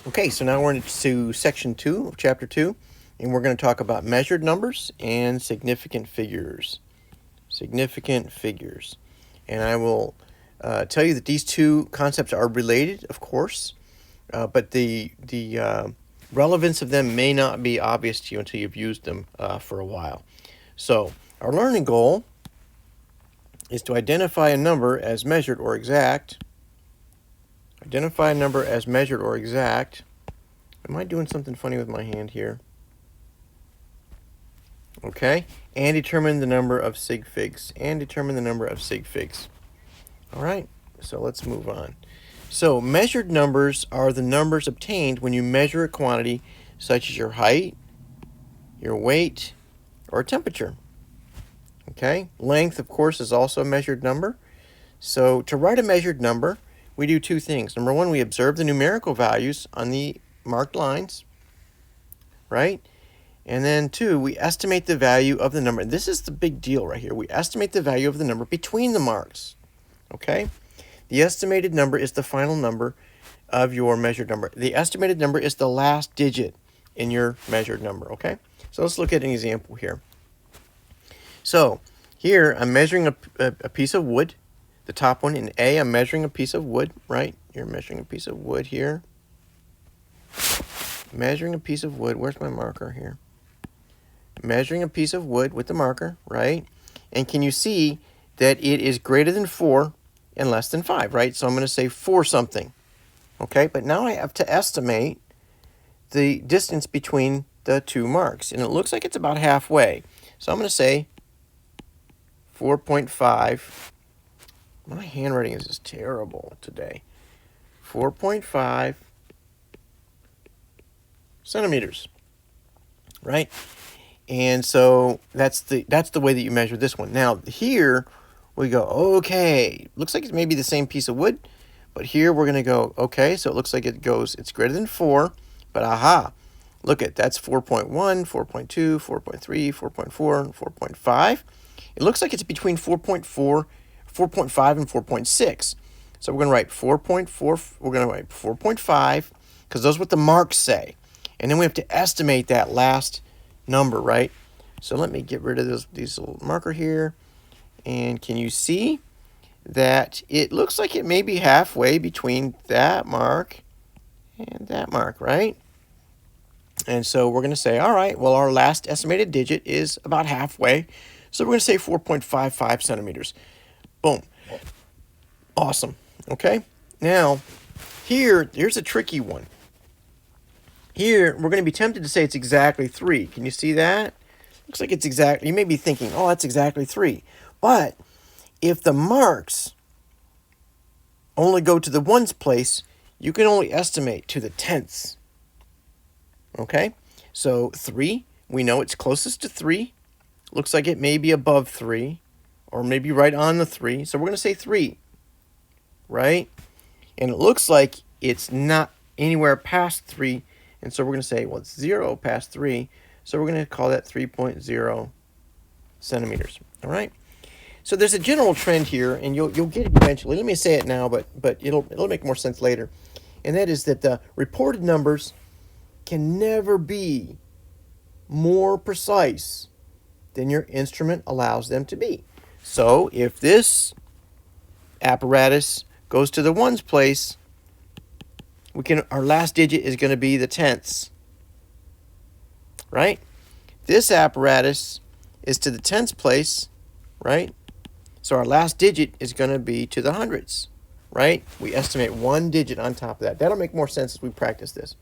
Okay, so now we're into section 2 of chapter 2, and we're going to talk about measured numbers and significant figures. Significant figures. And I will tell you that these two concepts are related, of course, but the relevance of them may not be obvious to you until you've used them for a while. So, our learning goal is to identify a number as measured or exact. Identify a number as measured or exact. Am I doing something funny with my hand here? Okay. And determine the number of sig figs. All right. So let's move on. So measured numbers are the numbers obtained when you measure a quantity such as your height, your weight, or temperature. Okay. Length, of course, is also a measured number. So to write a measured number, we do two things. Number one, we observe the numerical values on the marked lines, right? And then two, we estimate the value of the number. This is the big deal right here. We estimate the value of the number between the marks, okay? The estimated number is the final number of your measured number. The estimated number is the last digit in your measured number, okay? So let's look at an example here. So here I'm measuring a piece of wood. The top one in A, I'm measuring a piece of wood, right? You're measuring a piece of wood here. Measuring a piece of wood. Where's my marker here? Measuring a piece of wood with the marker, right? And can you see that it is greater than 4 and less than 5, right? So I'm going to say 4 something, okay? But now I have to estimate the distance between the two marks, and it looks like it's about halfway. So I'm going to say 4.5. My handwriting is just terrible today. 4.5 centimeters, right? And so that's the way that you measure this one. Now here we go, okay, looks like it's maybe the same piece of wood, but here we're going to go, okay, so it looks like it's greater than 4, but aha, look at, that's 4.1, 4.2, 4.3, 4.4, and 4.5. It looks like it's between 4.4, 4.5 and 4.6. So we're going to write 4.4, we're going to write 4.5, because those are what the marks say. And then we have to estimate that last number, right? So let me get rid of these little marker here. And can you see that it looks like it may be halfway between that mark and that mark, right? And so we're going to say, all right, well, our last estimated digit is about halfway. So we're going to say 4.55 centimeters. Boom. Awesome. Okay. Now, here's a tricky one. Here, we're going to be tempted to say it's exactly 3. Can you see that? Looks like it's exactly, you may be thinking, oh, that's exactly 3. But if the marks only go to the ones place, you can only estimate to the tenths. Okay? So 3, we know it's closest to 3. Looks like it may be above 3, or maybe right on the 3. So we're going to say 3, right? And it looks like it's not anywhere past 3. And so we're going to say, well, it's 0 past 3. So we're going to call that 3.0 centimeters. All right? So there's a general trend here, and you'll get it eventually. Let me say it now, but it'll make more sense later. And that is that the reported numbers can never be more precise than your instrument allows them to be. So if this apparatus goes to the ones place, our last digit is going to be the tenths, right? This apparatus is to the tenths place, right? So our last digit is going to be to the hundredths, right? We estimate 1 digit on top of that. That'll make more sense as we practice this,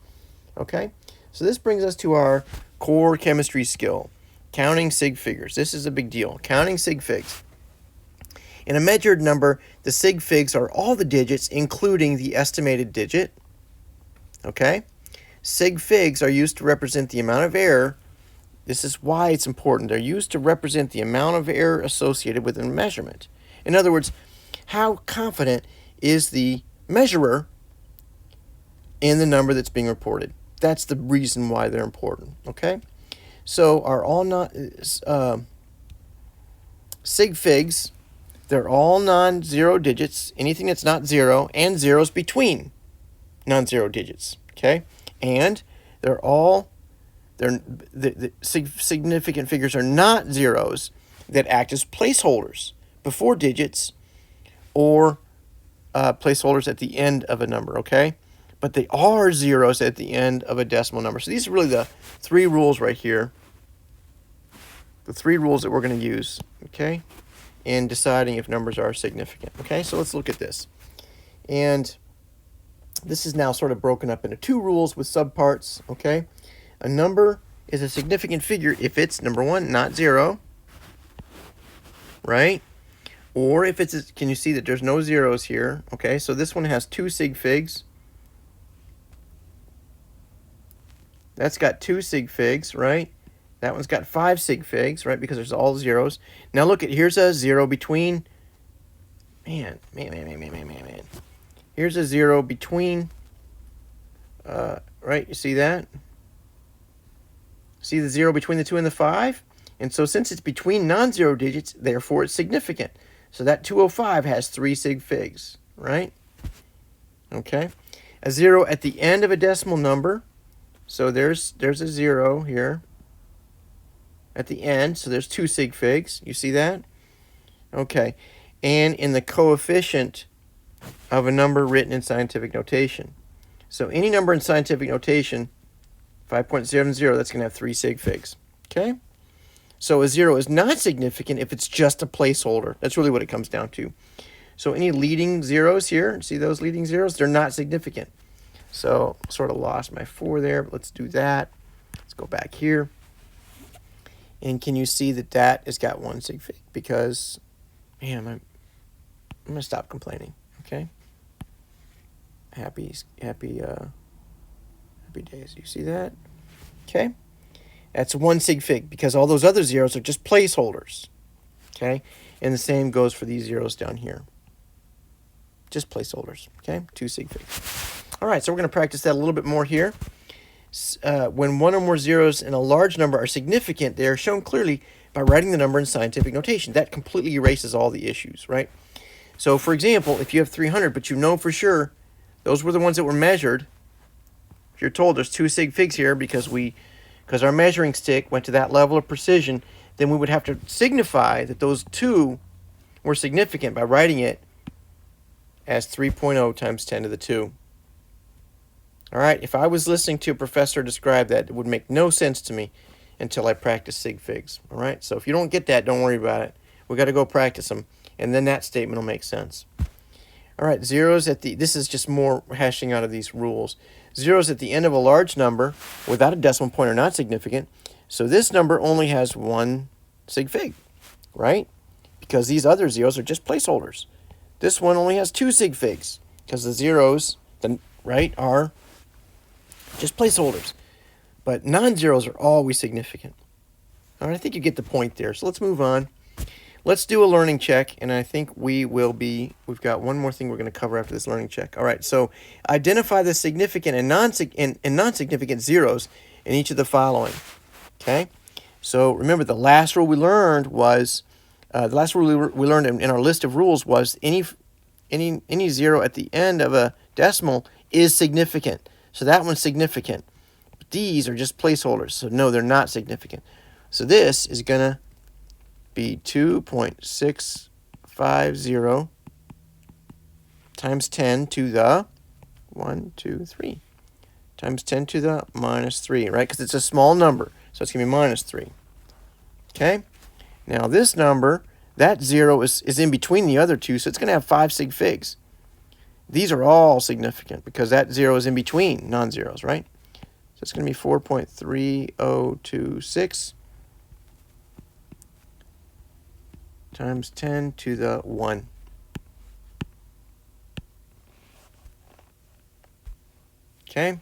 okay? So this brings us to our core chemistry skill, counting sig figures. This is a big deal, counting sig figs. In a measured number, the sig figs are all the digits, including the estimated digit. Okay? Sig figs are used to represent the amount of error. This is why it's important. They're used to represent the amount of error associated with a measurement. In other words, how confident is the measurer in the number that's being reported? That's the reason why they're important. Okay? So are all sig figs, they're all non-zero digits, anything that's not 0, and zeros between non-zero digits. Okay? And the significant figures are not zeros that act as placeholders before digits or placeholders at the end of a number, okay? But they are zeros at the end of a decimal number. So these are really the three rules right here. The three rules that we're going to use, okay, in deciding if numbers are significant. Okay, so let's look at this. And this is now sort of broken up into two rules with subparts, okay? A number is a significant figure if it's, number one, not zero, right? Or if it's, can you see that there's no zeros here? Okay, so this one has 2 sig figs. That's got 2 sig figs, right? That one's got 5 sig figs, right? Because there's all zeros. Now look at, here's a zero between, man. Here's a zero between, right? You see that? See the 0 between the 2 and the 5? And so since it's between non-zero digits, therefore it's significant. So that 205 has 3 sig figs, right? Okay. A 0 at the end of a decimal number. So there's a 0 here at the end. So there's 2 sig figs. You see that? Okay. And in the coefficient of a number written in scientific notation. So any number in scientific notation, 5.70, that's going to have 3 sig figs. Okay? So a 0 is not significant if it's just a placeholder. That's really what it comes down to. So any leading zeros here, see those leading zeros? They're not significant. So sort of lost my 4 there, but let's do that. Let's go back here. And can you see that that has got 1 sig fig? Because, man, I'm going to stop complaining, okay? Happy days. You see that? Okay? That's 1 sig fig because all those other zeros are just placeholders. Okay? And the same goes for these zeros down here. Just placeholders. Okay? 2 sig figs. All right, so we're going to practice that a little bit more here. When one or more zeros in a large number are significant, they are shown clearly by writing the number in scientific notation. That completely erases all the issues, right? So, for example, if you have 300, but you know for sure those were the ones that were measured, if you're told there's 2 sig figs here because our measuring stick went to that level of precision, then we would have to signify that those 2 were significant by writing it as 3.0 times 10 to the 2. All right, if I was listening to a professor describe that, it would make no sense to me until I practice sig figs. All right, so if you don't get that, don't worry about it. We got to go practice them, and then that statement will make sense. All right, zeros at the, this is just more hashing out of these rules. Zeros at the end of a large number without a decimal point are not significant. So this number only has 1 sig fig, right? Because these other zeros are just placeholders. This one only has 2 sig figs because the zeros, right, are just placeholders. But non-zeros are always significant. All right, I think you get the point there. So let's move on. Let's do a learning check, and I think we've got one more thing we're going to cover after this learning check. All right, so identify the significant and non-significant zeros in each of the following. Okay, so remember the last rule we learned was, in our list of rules was any zero at the end of a decimal is significant. So that one's significant. But these are just placeholders, so no, they're not significant. So this is going to be 2.650 times 10 to the 3 times 10 to the minus 3, right? Because it's a small number, so it's going to be minus 3. Okay? Now this number, that 0 is in between the other two, so it's going to have 5 sig figs. These are all significant because that 0 is in between non-zeros, right? So it's going to be 4.3026 times 10 to the 1. Okay?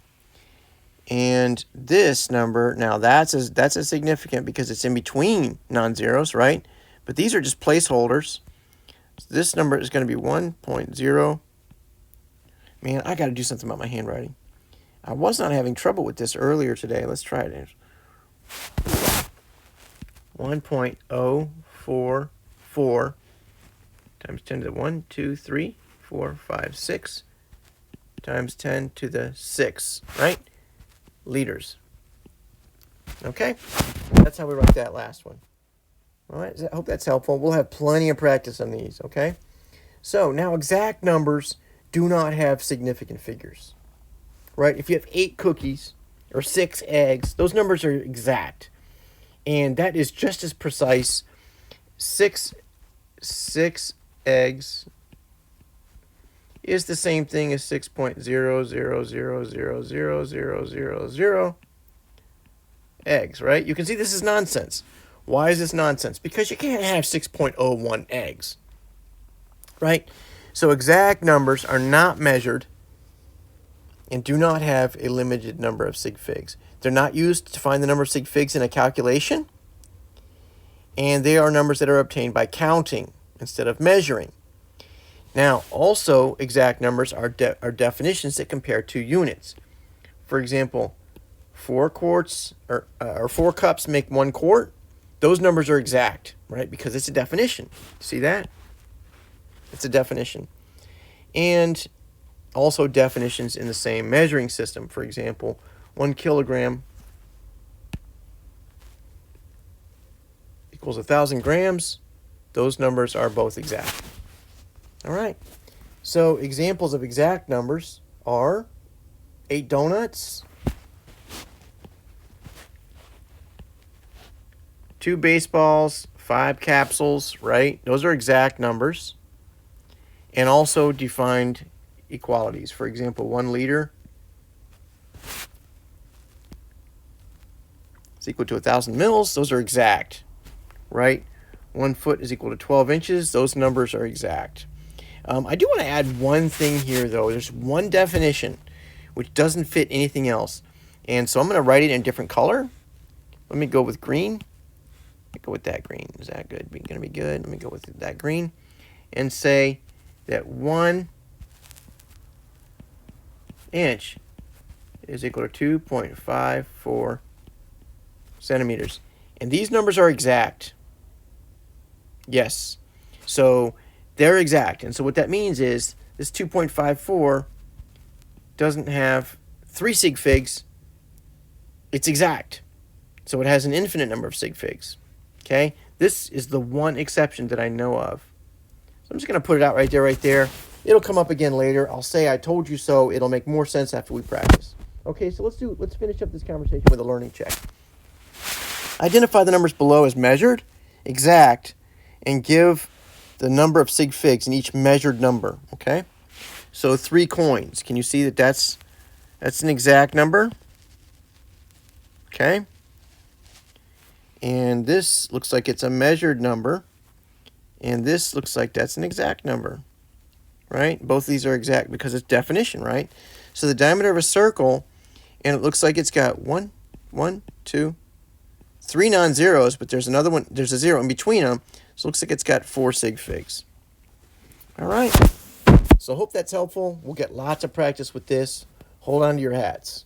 And this number, now that's a significant because it's in between non-zeros, right? But these are just placeholders. So this number is going to be 1.0. Man, I got to do something about my handwriting. I was not having trouble with this earlier today. Let's try it. 1.044 times 10 to the 1, 2, 3, 4, 5, 6 times 10 to the 6, right? Liters. Okay? That's how we write that last one. All right, I hope that's helpful. We'll have plenty of practice on these, okay? So now exact numbers do not have significant figures, right? If you have 8 cookies or 6 eggs, those numbers are exact. And that is just as precise. Six eggs is the same thing as 6.000000000 eggs, right? You can see this is nonsense. Why is this nonsense? Because you can't have 6.01 eggs, right? So exact numbers are not measured and do not have a limited number of sig figs. They're not used to find the number of sig figs in a calculation, and they are numbers that are obtained by counting instead of measuring. Now, also, exact numbers are definitions that compare 2 units. For example, 4 quarts or 4 cups make 1 quart. Those numbers are exact, right? Because it's a definition. See that? It's a definition. And also definitions in the same measuring system. For example, 1 kilogram equals 1,000 grams. Those numbers are both exact. All right. So examples of exact numbers are 8 donuts, 2 baseballs, 5 capsules, right? Those are exact numbers. And also defined equalities. For example, 1 liter is equal to 1,000 mils. Those are exact, right? 1 foot is equal to 12 inches. Those numbers are exact. I do want to add one thing here, though. There's one definition which doesn't fit anything else. And so I'm going to write it in a different color. Let me go with green. Let me go with that green. Is that good? Going to be good. Let me go with that green. And say that 1 inch is equal to 2.54 centimeters. And these numbers are exact. Yes. So they're exact. And so what that means is this 2.54 doesn't have 3 sig figs. It's exact. So it has an infinite number of sig figs. Okay? This is the one exception that I know of. So I'm just going to put it out right there. It'll come up again later. I'll say I told you so. It'll make more sense after we practice. Okay, so let's finish up this conversation with a learning check. Identify the numbers below as measured, exact, and give the number of sig figs in each measured number, okay? So 3 coins. Can you see that that's an exact number? Okay? And this looks like it's a measured number. And this looks like that's an exact number, right? Both of these are exact because it's definition, right? So the diameter of a circle, and it looks like it's got 1, 2, 3 non-zeros, but there's another one, there's a 0 in between them. So it looks like it's got 4 sig figs. All right. So I hope that's helpful. We'll get lots of practice with this. Hold on to your hats.